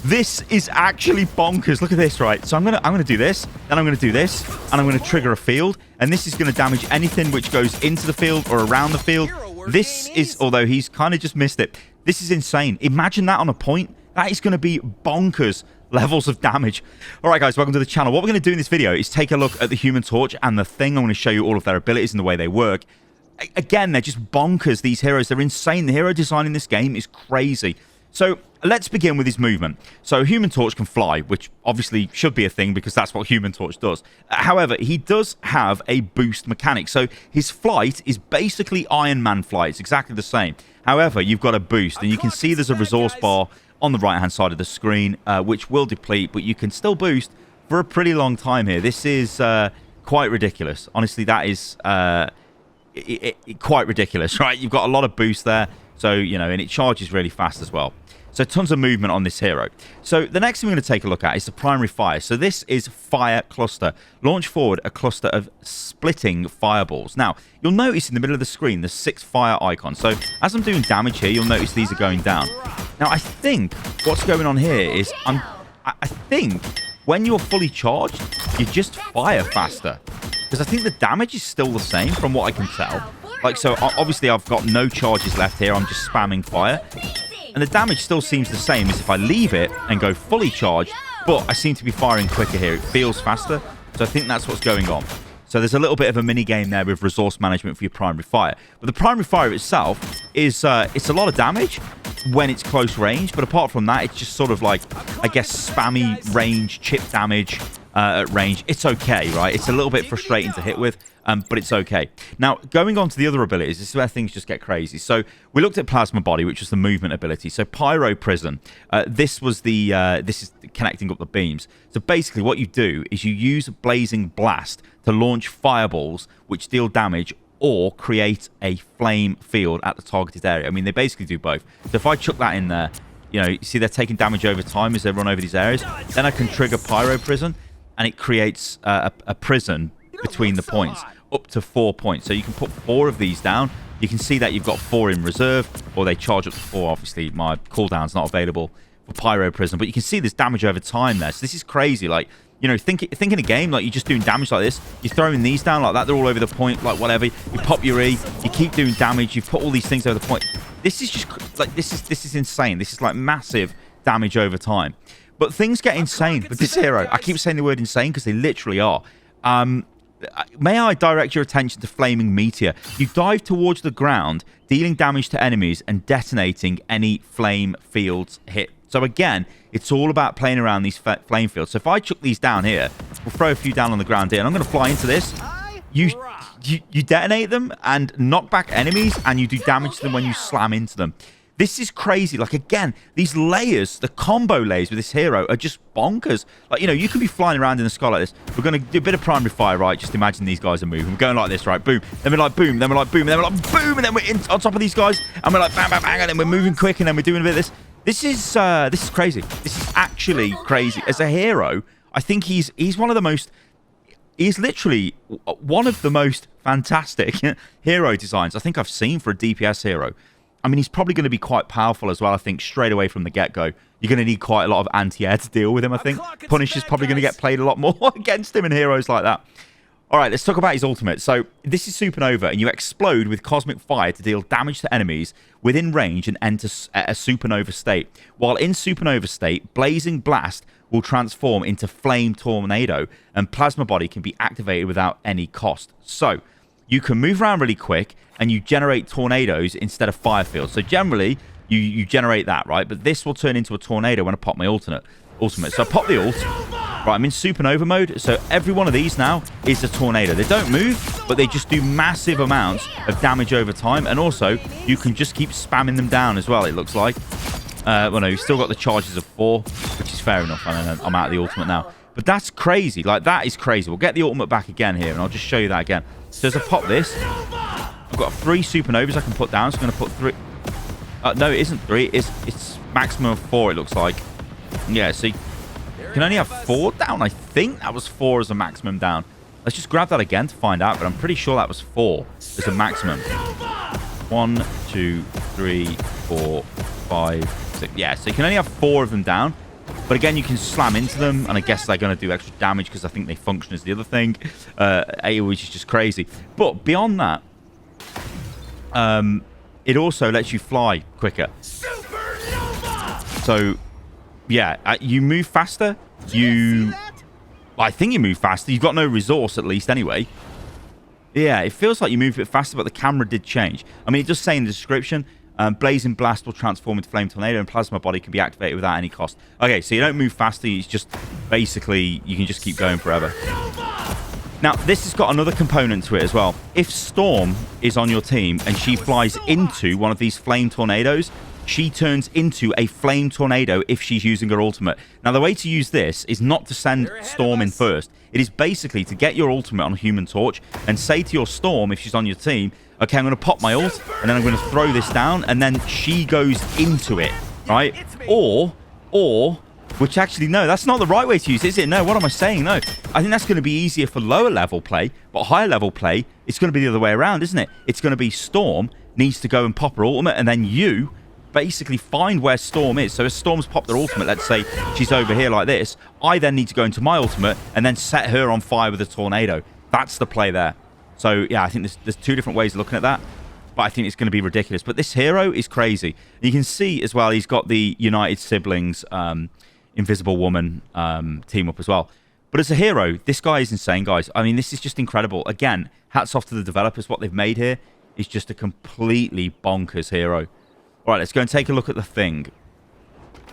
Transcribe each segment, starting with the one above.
This is actually bonkers. Look at this, right? So I'm gonna do this, then I'm gonna do this, and I'm gonna trigger a field, and this is gonna damage anything which goes into the field or around the field. This is, although he's kind of just missed it, this is insane. Imagine that on a point. That is gonna be bonkers levels of damage. All right, guys, welcome to the channel. What we're gonna do in this video is take a look at the Human Torch and the Thing. I'm gonna show you all of their abilities and the way they work. Again, they're just bonkers, these heroes. They're insane. The hero design in this game is crazy. So let's begin with his movement. So Human Torch can fly, which obviously should be a thing because that's what Human Torch does. However, he does have a boost mechanic. So his flight is basically Iron Man flight. It's exactly the same. However, you've got a boost, and you can see there's a resource bar on the right-hand side of the screen, which will deplete, but you can still boost for a pretty long time here. This is quite ridiculous. Honestly, that is quite ridiculous, right? You've got a lot of boost there. So, you know, and it charges really fast as well. So tons of movement on this hero. So the next thing we're going to take a look at is the primary fire. So this is Fire Cluster. Launch forward a cluster of splitting fireballs. Now, you'll notice in the middle of the screen, there's 6 fire icons. So as I'm doing damage here, you'll notice these are going down. Now, I think what's going on here is I think when you're fully charged, you just fire faster. Because I think the damage is still the same from what I can tell. Like, so obviously I've got no charges left here. I'm just spamming fire. And the damage still seems the same as if I leave it and go fully charged. But I seem to be firing quicker here. It feels faster. So I think that's what's going on. So there's a little bit of a mini game there with resource management for your primary fire. But the primary fire itself is it's a lot of damage when it's close range. But apart from that, it's just sort of like, I guess, spammy range, chip damage at range. It's okay, right? It's a little bit frustrating to hit with, but it's okay. Now, going on to the other abilities, this is where things just get crazy. So we looked at Plasma Body, which was the movement ability. So Pyro Prison, this was the this is connecting up the beams. So basically what you do is you use Blazing Blast to launch fireballs which deal damage or create a flame field at the targeted area. I mean, they basically do both. So if I chuck that in there, you know, you see they're taking damage over time as they run over these areas. Then I can trigger Pyro Prison, and it creates a prison between the points, up to 4 points. So you can put 4 of these down. You can see that you've got 4 in reserve, or they charge up to 4. Obviously, my cooldown's not available for Pyro Prison, but you can see there's damage over time there. So this is crazy. Like, you know, think in a game, like, you're just doing damage like this. You're throwing these down like that. They're all over the point, like whatever. You pop your E. You keep doing damage. You've put all these things over the point. This is just, like, this is insane. This is, like, massive damage over time. But things get insane with this hero. I keep saying the word insane because they literally are. May I direct your attention to Flaming Meteor? You dive towards the ground, dealing damage to enemies and detonating any flame fields hit. So again, it's all about playing around these flame fields. So if I chuck these down here, we'll throw a few down on the ground here, and I'm going to fly into this. You detonate them and knock back enemies, and you do damage to them when you slam into them. This is crazy. Like, again, these layers, the combo layers with this hero are just bonkers. Like, you know, you could be flying around in the sky like this. We're going to do a bit of primary fire, right? Just imagine these guys are moving. We're going like this, right? Boom. Then we're like, boom. Then we're like, boom. Then we're like, boom. And then we're on top of these guys. And we're like, bang, bang, bang. And then we're moving quick. And then we're doing a bit of this. This is crazy. This is actually crazy. As a hero, I think he's one of the most... He's literally one of the most fantastic hero designs I think I've seen for a DPS hero. I mean, he's probably going to be quite powerful as well, I think, straight away from the get-go. You're going to need quite a lot of anti-air to deal with him, I think. Punisher's probably going to get played a lot more against him in heroes like that. All right, let's talk about his ultimate. So this is Supernova, and you explode with Cosmic Fire to deal damage to enemies within range and enter a Supernova state. While in Supernova state, Blazing Blast will transform into Flame Tornado, and Plasma Body can be activated without any cost. So you can move around really quick, and you generate tornadoes instead of fire fields. So generally, you generate that, right? But this will turn into a tornado when I pop my ultimate. So I pop the ult. Right, I'm in Supernova mode. So every one of these now is a tornado. They don't move, but they just do massive amounts of damage over time. And also, you can just keep spamming them down as well, it looks like. Well, no, you've still got the charges of 4, which is fair enough. I'm out of the ultimate now. But that's crazy. Like, that is crazy. We'll get the ultimate back again here, and I'll just show you that again. So as I pop this, I've got 3 Supernovas I can put down. So I'm going to put 3... no, it isn't 3. It's maximum of 4, it looks like. Yeah, so you can only have 4 down. I think that was 4 as a maximum down. Let's just grab that again to find out, but I'm pretty sure that was 4 as a maximum. 1, 2, 3, 4, 5, 6. Yeah, so you can only have 4 of them down. But again, you can slam into them, and I guess they're going to do extra damage because I think they function as the other thing, which is just crazy. But beyond that, it also lets you fly quicker. So, yeah, you move faster. I think you move faster. You've got no resource, at least, anyway. Yeah, it feels like you move a bit faster, but the camera did change. I mean, it does say in the description, Blazing Blast will transform into Flame Tornado, and Plasma Body can be activated without any cost. Okay, so you don't move faster. It's just basically, you can just keep going forever. Now, this has got another component to it as well. If Storm is on your team and she flies into one of these Flame Tornadoes, she turns into a Flame Tornado if she's using her ultimate. Now, the way to use this is not to send Storm in first. It is basically to get your ultimate on a Human Torch and say to your Storm, if she's on your team, okay, I'm going to pop my ult, and then I'm going to throw this down, and then she goes into it, right? Or, which actually, no, that's not the right way to use it, is it? No, what am I saying? No. I think that's going to be easier for lower level play, but higher level play, it's going to be the other way around, isn't it? It's going to be Storm needs to go and pop her ultimate, and then you basically find where Storm is. So if Storm's popped her ultimate, let's say she's over here like this, I then need to go into my ultimate and then set her on fire with a tornado. That's the play there. So yeah, I think there's two different ways of looking at that, but I think it's going to be ridiculous. But this hero is crazy. You can see as well, he's got the United Siblings Invisible Woman team up as well. But as a hero, this guy is insane, guys. I mean, this is just incredible. Again, hats off to the developers. What they've made here is just a completely bonkers hero. All right, let's go and take a look at the Thing.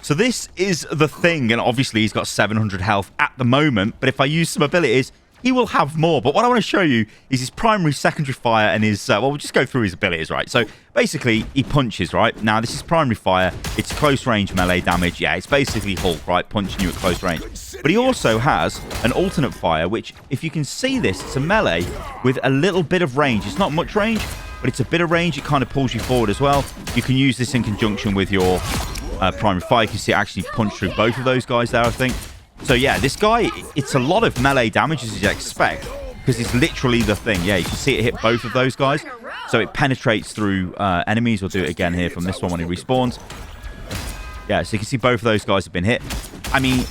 So this is the Thing, and obviously he's got 700 health at the moment, but if I use some abilities, he will have more. But what I want to show you is his primary, secondary fire, and his... well, we'll just go through his abilities, right? So basically, he punches, right? Now, this is primary fire. It's close range melee damage. Yeah, it's basically Hulk, right? Punching you at close range. But he also has an alternate fire, which, if you can see this, it's a melee with a little bit of range. It's not much range, but it's a bit of range. It kind of pulls you forward as well. You can use this in conjunction with your primary fire. You can see it actually punch through both of those guys there, I think. So yeah, this guy, it's a lot of melee damage as you'd expect, because it's literally the Thing. Yeah, you can see it hit both of those guys. So it penetrates through enemies. We'll do it again here from this one when he respawns. Yeah, so you can see both of those guys have been hit. I mean,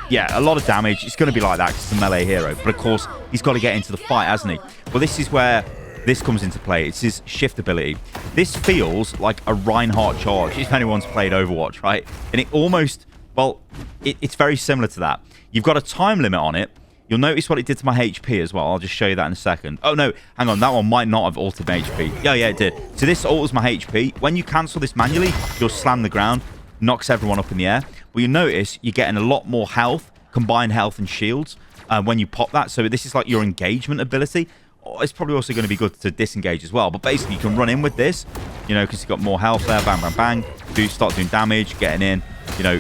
yeah, a lot of damage. It's going to be like that because it's a melee hero. But of course, he's got to get into the fight, hasn't he? Well, this is where this comes into play. It's his shift ability. This feels like a Reinhardt charge, if anyone's played Overwatch, right? And it almost, well, it's very similar to that. You've got a time limit on it. You'll notice what it did to my HP as well. I'll just show you that in a second. Oh, no, hang on. That one might not have altered my HP. Yeah, it did. So this alters my HP. When you cancel this manually, you'll slam the ground, knocks everyone up in the air. But you notice you're getting a lot more health, combined health and shields when you pop that. So this is like your engagement ability. It's probably also going to be good to disengage as well. But basically, you can run in with this, you know, because you've got more health there. Bang, bang, bang. Start doing damage, getting in. You know,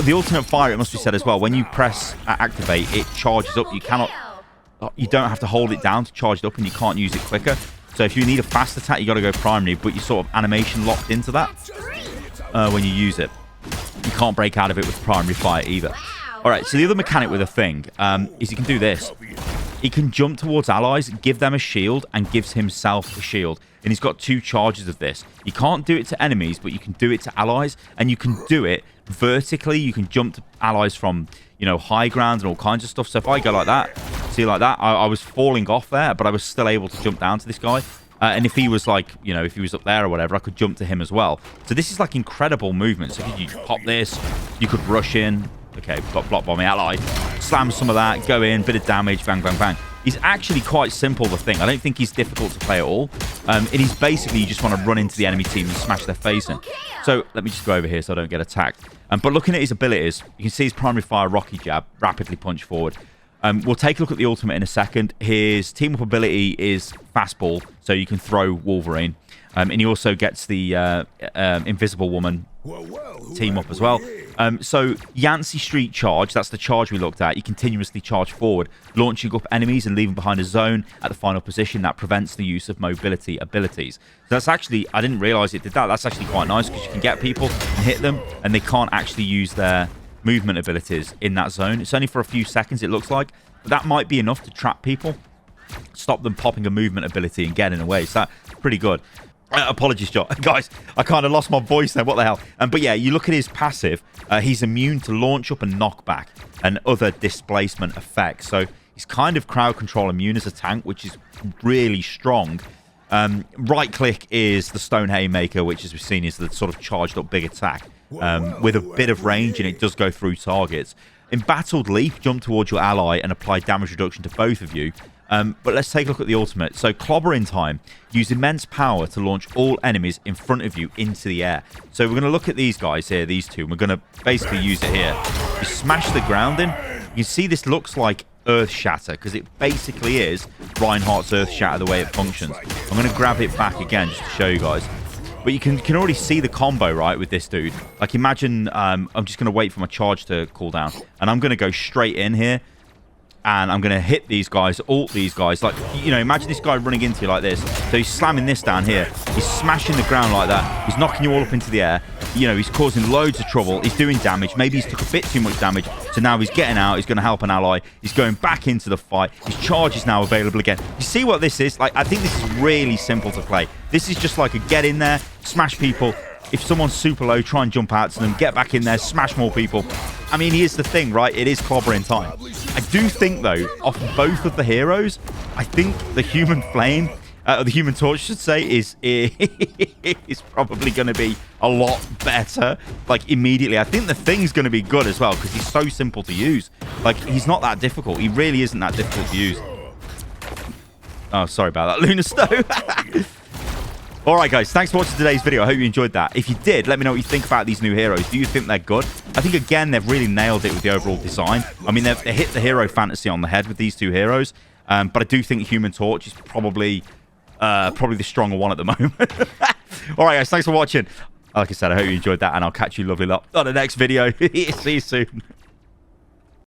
the alternate fire, it must be said as well, when you press activate, it charges up. You don't have to hold it down to charge it up, and you can't use it quicker. So if you need a fast attack, you got to go primary, but you sort of animation locked into that when you use it. You can't break out of it with primary fire either. All right, so the other mechanic with a Thing is you can do this. He can jump towards allies, give them a shield, and gives himself a shield. And he's got 2 charges of this. You can't do it to enemies, but you can do it to allies. And you can do it vertically. You can jump to allies from, you know, high ground and all kinds of stuff. So if I go like that, see like that, I was falling off there, but I was still able to jump down to this guy. And if he was like, you know, if he was up there or whatever, I could jump to him as well. So this is like incredible movement. So if you pop this, you could rush in. Okay, got blocked by my ally. Slam some of that, go in, bit of damage, bang, bang, bang. He's actually quite simple, the Thing. I don't think he's difficult to play at all. And he's basically, you just want to run into the enemy team and smash their face in. So let me just go over here so I don't get attacked. But looking at his abilities, you can see his primary fire, Rocky Jab, rapidly punch forward. We'll take a look at the ultimate in a second. His team-up ability is Fastball, so you can throw Wolverine. And he also gets the Invisible Woman team-up as well. So Yancey Street Charge, that's the charge we looked at. You continuously charge forward, launching up enemies and leaving behind a zone at the final position that prevents the use of mobility abilities. So that's actually, I didn't realize it did that. That's actually quite nice because you can get people and hit them, and they can't actually use their movement abilities in that zone. It's only for a few seconds, it looks like, but that might be enough to trap people, stop them popping a movement ability and getting away. So that's pretty good. Apologies, John. Guys, I kind of lost my voice there. What the hell? But yeah, you look at his passive. He's immune to launch up and knockback and other displacement effects. So he's kind of crowd control immune as a tank, which is really strong. Right click is the Stone Haymaker, which as we've seen is the sort of charged up big attack with a bit of range, and it does go through targets. Embattled Leap, jump towards your ally and apply damage reduction to both of you. But let's take a look at the ultimate. So Clobber in Time, use immense power to launch all enemies in front of you into the air. So we're going to look at these guys here, these two, and we're going to basically use it here. You smash the ground in. You can see this looks like Earth Shatter, because it basically is Reinhardt's Earth Shatter the way it functions. I'm going to grab it back again just to show you guys. But you can already see the combo, right, with this dude. Like, imagine I'm just going to wait for my charge to cool down. And I'm going to go straight in here. And I'm going to hit these guys, ult these guys. Like, you know, imagine this guy running into you like this. So he's slamming this down here. He's smashing the ground like that. He's knocking you all up into the air. You know, he's causing loads of trouble. He's doing damage. Maybe he's took a bit too much damage. So now he's getting out. He's going to help an ally. He's going back into the fight. His charge is now available again. You see what this is? Like, I think this is really simple to play. This is just like a get in there, smash people. If someone's super low, try and jump out to them, get back in there, smash more people. I mean, here's the thing, right? It is Clobber in Time. I do think, though, off both of the heroes, I think the Human Flame, the Human Torch, should say, is probably going to be a lot better, like, immediately. I think the Thing's going to be good as well, because he's so simple to use. Like, he's not that difficult. He really isn't that difficult to use. Oh, sorry about that, Lunar Stove. All right, guys, thanks for watching today's video. I hope you enjoyed that. If you did, let me know what you think about these new heroes. Do you think they're good? I think, again, they've really nailed it with the overall design. I mean, they hit the hero fantasy on the head with these two heroes. But I do think Human Torch is probably the stronger one at the moment. All right, guys, thanks for watching. Like I said, I hope you enjoyed that, and I'll catch you lovely lot on the next video. See you soon.